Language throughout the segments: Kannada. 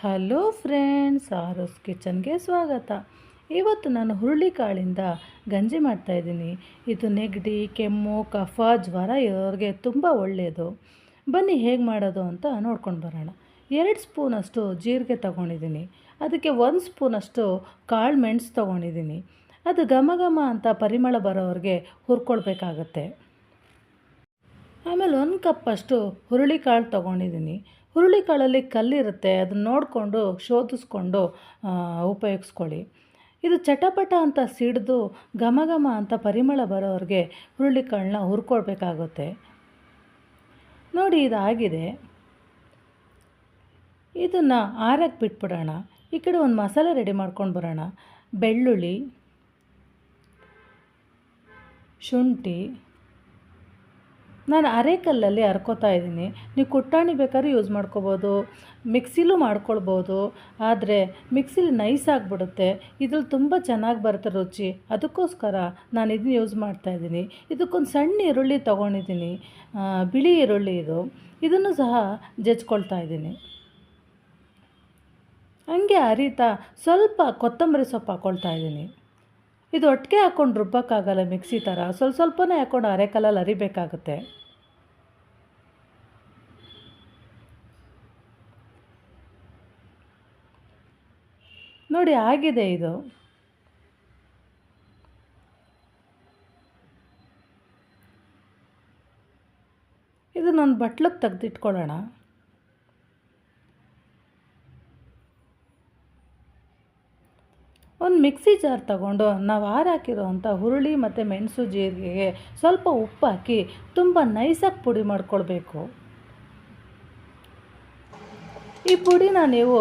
ಹಲೋ ಫ್ರೆಂಡ್ಸ್, ಆರೋಸ್ ಕಿಚನ್ಗೆ ಸ್ವಾಗತ. ಇವತ್ತು ನಾನು ಹುರುಳಿಕಾಳಿಂದ ಗಂಜಿ ಮಾಡ್ತಾಯಿದ್ದೀನಿ. ಇದು ನೆಗಡಿ, ಕೆಮ್ಮು, ಕಫ, ಜ್ವರ ಇರೋರಿಗೆ ತುಂಬ ಒಳ್ಳೆಯದು. ಬನ್ನಿ ಹೇಗೆ ಮಾಡೋದು ಅಂತ ನೋಡ್ಕೊಂಡು ಬರೋಣ. 2 ಸ್ಪೂನಷ್ಟು ಜೀರಿಗೆ ತೊಗೊಂಡಿದ್ದೀನಿ. ಅದಕ್ಕೆ 1 ಸ್ಪೂನಷ್ಟು ಕಾಳು ಮೆಣಸು ತೊಗೊಂಡಿದ್ದೀನಿ. ಅದು ಘಮ ಘಮ ಅಂತ ಪರಿಮಳ ಬರೋರಿಗೆ ಹುರ್ಕೊಳ್ಬೇಕಾಗತ್ತೆ. ಆಮೇಲೆ 1 ಕಪ್ಪಷ್ಟು ಹುರುಳಿಕಾಳು ತೊಗೊಂಡಿದ್ದೀನಿ. ಹುರುಳಿಕಾಳಲ್ಲಿ ಕಲ್ಲಿರುತ್ತೆ, ಅದನ್ನು ನೋಡಿಕೊಂಡು ಶೋಧಿಸ್ಕೊಂಡು ಉಪಯೋಗಿಸ್ಕೊಳ್ಳಿ. ಇದು ಚಟಪಟ ಅಂತ ಸಿಡಿದು ಘಮ ಘಮ ಅಂತ ಪರಿಮಳ ಬರೋರಿಗೆ ಹುರುಳಿಕಾಳನ್ನ ಹುರ್ಕೊಳ್ಬೇಕಾಗುತ್ತೆ. ನೋಡಿ, ಇದಾಗಿದೆ. ಇದನ್ನು ಆರಕ್ಕೆ ಬಿಟ್ಬಿಡೋಣ. ಈ ಕಡೆ ಒಂದು ಮಸಾಲೆ ರೆಡಿ ಮಾಡ್ಕೊಂಡು ಬರೋಣ. ಬೆಳ್ಳುಳ್ಳಿ, ಶುಂಠಿ ನಾನು ಅರೆಕಲ್ಲಲ್ಲಿ ಹರ್ಕೋತಾ ಇದ್ದೀನಿ. ನೀವು ಕುಟ್ಟಾಣಿ ಬೇಕಾದ್ರೂ ಯೂಸ್ ಮಾಡ್ಕೋಬೋದು, ಮಿಕ್ಸಿಲೂ ಮಾಡ್ಕೊಳ್ಬೋದು. ಆದರೆ ಮಿಕ್ಸಿಲಿ ನೈಸ್ ಆಗಿಬಿಡುತ್ತೆ. ಇದ್ರಲ್ಲಿ ತುಂಬ ಚೆನ್ನಾಗಿ ಬರುತ್ತೆ ರುಚಿ. ಅದಕ್ಕೋಸ್ಕರ ನಾನು ಇದನ್ನ ಯೂಸ್ ಮಾಡ್ತಾಯಿದ್ದೀನಿ. ಇದಕ್ಕೊಂದು ಸಣ್ಣ ಈರುಳ್ಳಿ ತೊಗೊಂಡಿದ್ದೀನಿ, ಬಿಳಿ ಈರುಳ್ಳಿ ಇದು. ಇದನ್ನು ಸಹ ಜಜ್ಕೊಳ್ತಾ ಇದ್ದೀನಿ. ಹಂಗೆ ಅರಿತಾ ಸ್ವಲ್ಪ ಕೊತ್ತಂಬರಿ ಸೊಪ್ಪು ಹಾಕ್ಕೊಳ್ತಾ ಇದ್ದೀನಿ. ಇದು ಒಟ್ಟಿಗೆ ಹಾಕ್ಕೊಂಡು ರುಬ್ಬೋಕ್ಕಾಗಲ್ಲ, ಮಿಕ್ಸಿ ಥರ ಸ್ವಲ್ಪನೇ ಹಾಕ್ಕೊಂಡು ಅರೆಕಲ್ಲಲ್ಲಿ ಅರಿಬೇಕಾಗುತ್ತೆ. ನೋಡಿ, ಆಗಿದೆ ಇದು. ಇದನ್ನೊಂದು ಬಟ್ಲಿಗೆ ತೆಗೆದಿಟ್ಕೊಳ್ಳೋಣ. ಒಂದು ಮಿಕ್ಸಿ ಜಾರ್ ತಗೊಂಡು ನಾವು ಹಾಕಿರೋವಂಥ ಹುರುಳಿ ಮತ್ತು ಮೆಣಸು, ಜೀರಿಗೆಗೆ ಸ್ವಲ್ಪ ಉಪ್ಪು ಹಾಕಿ ತುಂಬ ನೈಸಾಗಿ ಪುಡಿ ಮಾಡ್ಕೊಳ್ಬೇಕು. ಈ ಪುಡಿನ ನೀವು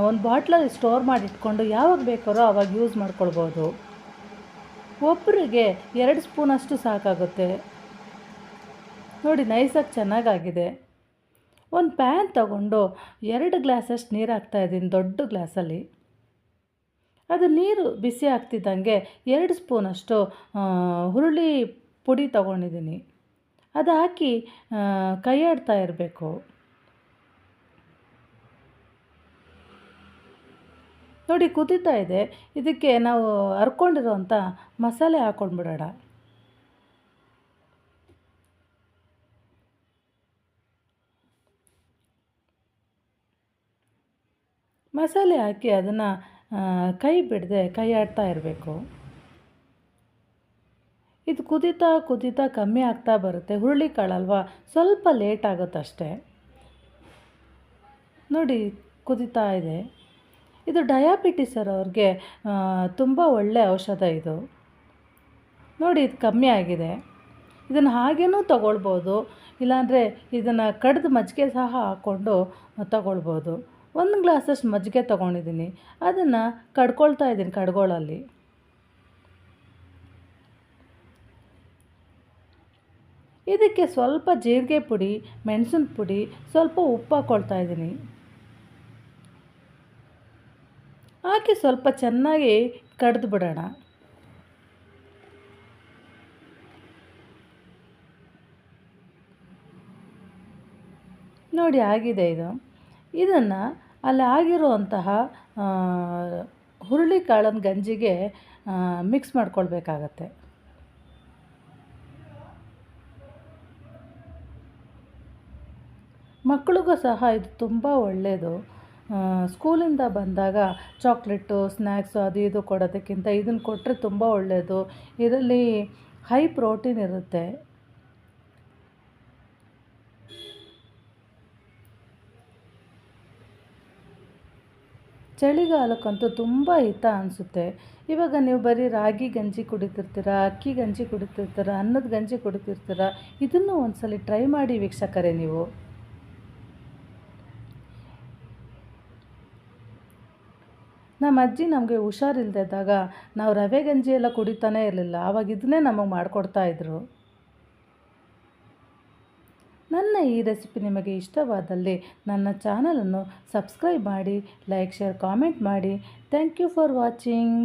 ಒಂದು ಬಾಟ್ಲಲ್ಲಿ ಸ್ಟೋರ್ ಮಾಡಿಟ್ಕೊಂಡು ಯಾವಾಗ ಬೇಕಾದ್ರೂ ಆವಾಗ ಯೂಸ್ ಮಾಡ್ಕೊಳ್ಬೋದು. ಒಬ್ಬರಿಗೆ 2 ಸ್ಪೂನಷ್ಟು ಸಾಕಾಗುತ್ತೆ. ನೋಡಿ, ನೈಸಾಗಿ ಚೆನ್ನಾಗಾಗಿದೆ. ಒಂದು ಪ್ಯಾನ್ ತಗೊಂಡು 2 ಗ್ಲಾಸಷ್ಟು ನೀರು ಹಾಕ್ತಾಯಿದ್ದೀನಿ, ದೊಡ್ಡ ಗ್ಲಾಸಲ್ಲಿ. ಅದು ನೀರು ಬಿಸಿ ಆಗ್ತಿದ್ದಂಗೆ 2 ಸ್ಪೂನಷ್ಟು ಹುರುಳಿ ಪುಡಿ ತೊಗೊಂಡಿದ್ದೀನಿ. ಅದು ಹಾಕಿ ಕೈ ಆಡ್ತಾ ಇರಬೇಕು. ನೋಡಿ, ಕುದೀತಾ ಇದೆ. ಇದಕ್ಕೆ ನಾವು ಹರ್ಕೊಂಡಿರೋಂಥ ಮಸಾಲೆ ಹಾಕ್ಕೊಂಡ್ಬಿಡೋಣ. ಮಸಾಲೆ ಹಾಕಿ ಅದನ್ನು ಕೈ ಬಿಡದೆ ಕೈ ಆಡ್ತಾ ಇರಬೇಕು. ಇದು ಕುದೀತಾ ಕಮ್ಮಿ ಆಗ್ತಾ ಬರುತ್ತೆ. ಹುರುಳಿಕಾಳಲ್ವ, ಸ್ವಲ್ಪ ಲೇಟ್ ಆಗುತ್ತಷ್ಟೇ. ನೋಡಿ, ಕುದೀತಾ ಇದೆ. ಇದು ಡಯಾಬಿಟಿಸ್ ಇರೋರಿಗೆ ತುಂಬ ಒಳ್ಳೆಯ ಔಷಧ ಇದು. ನೋಡಿ, ಇದು ಕಮ್ಮಿ ಆಗಿದೆ. ಇದನ್ನು ಹಾಗೇನೂ ತೊಗೊಳ್ಬೋದು, ಇಲ್ಲಾಂದರೆ ಇದನ್ನು ಕಡ್ದು ಮಜ್ಜಿಗೆ ಸಹ ಹಾಕ್ಕೊಂಡು ತೊಗೊಳ್ಬೋದು. 1 ಗ್ಲಾಸಷ್ಟು ಮಜ್ಜಿಗೆ ತೊಗೊಂಡಿದ್ದೀನಿ. ಅದನ್ನು ಕಡ್ಕೊಳ್ತಾ ಇದ್ದೀನಿ ಕಡ್ಗೋಳಲ್ಲಿ. ಇದಕ್ಕೆ ಸ್ವಲ್ಪ ಜೀರಿಗೆ ಪುಡಿ, ಮೆಣಸಿನ ಪುಡಿ, ಸ್ವಲ್ಪ ಉಪ್ಪು ಹಾಕ್ಕೊಳ್ತಾ ಇದ್ದೀನಿ. ಹಾಕಿ ಸ್ವಲ್ಪ ಚೆನ್ನಾಗಿ ಕಡ್ದು ಬಿಡೋಣ. ನೋಡಿ, ಆಗಿದೆ ಇದು. ಇದನ್ನು ಅಲ್ಲಿ ಆಗಿರುವಂತಹ ಹುರುಳಿಕಾಳನ್ನ ಗಂಜಿಗೆ ಮಿಕ್ಸ್ ಮಾಡ್ಕೊಳ್ಬೇಕಾಗತ್ತೆ. ಮಕ್ಕಳಿಗೂ ಸಹ ಇದು ತುಂಬ ಒಳ್ಳೆಯದು. ಸ್ಕೂಲಿಂದ ಬಂದಾಗ ಚಾಕ್ಲೇಟು, ಸ್ನ್ಯಾಕ್ಸು ಅದು ಇದು ಕೊಡೋದಕ್ಕಿಂತ ಇದನ್ನು ಕೊಟ್ಟರೆ ತುಂಬ ಒಳ್ಳೆಯದು. ಇದರಲ್ಲಿ ಹೈ ಪ್ರೋಟೀನ್ ಇರುತ್ತೆ. ಚಳಿಗಾಲಕ್ಕಂತೂ ತುಂಬ ಹಿತ ಅನಿಸುತ್ತೆ. ಇವಾಗ ನೀವು ಬರೀ ರಾಗಿ ಗಂಜಿ ಕುಡಿತಿರ್ತೀರ, ಅಕ್ಕಿ ಗಂಜಿ ಕುಡಿತಿರ್ತೀರ, ಅನ್ನದ ಗಂಜಿ ಕುಡಿತಿರ್ತೀರ. ಇದನ್ನು ಒಂದ್ಸಲ ಟ್ರೈ ಮಾಡಿ ವೀಕ್ಷಕರೇ ನೀವು. ನಮ್ಮ ಅಜ್ಜಿ ನಮಗೆ ಹುಷಾರಿಲ್ಲದಿದ್ದಾಗ ನಾವು ರವೆ ಗಂಜಿ ಎಲ್ಲ ಕುಡಿತಾನೇ ಇರಲಿಲ್ಲ. ಆವಾಗ ಇದನ್ನೇ ನಮಗೆ ಮಾಡಿಕೊಡ್ತಾಯಿದ್ರು. ನನ್ನ ಈ ರೆಸಿಪಿ ನಿಮಗೆ ಇಷ್ಟವಾದಲ್ಲಿ ನನ್ನ ಚಾನಲನ್ನು ಸಬ್ಸ್ಕ್ರೈಬ್ ಮಾಡಿ, ಲೈಕ್, ಶೇರ್, ಕಾಮೆಂಟ್ ಮಾಡಿ. Thank you for watching.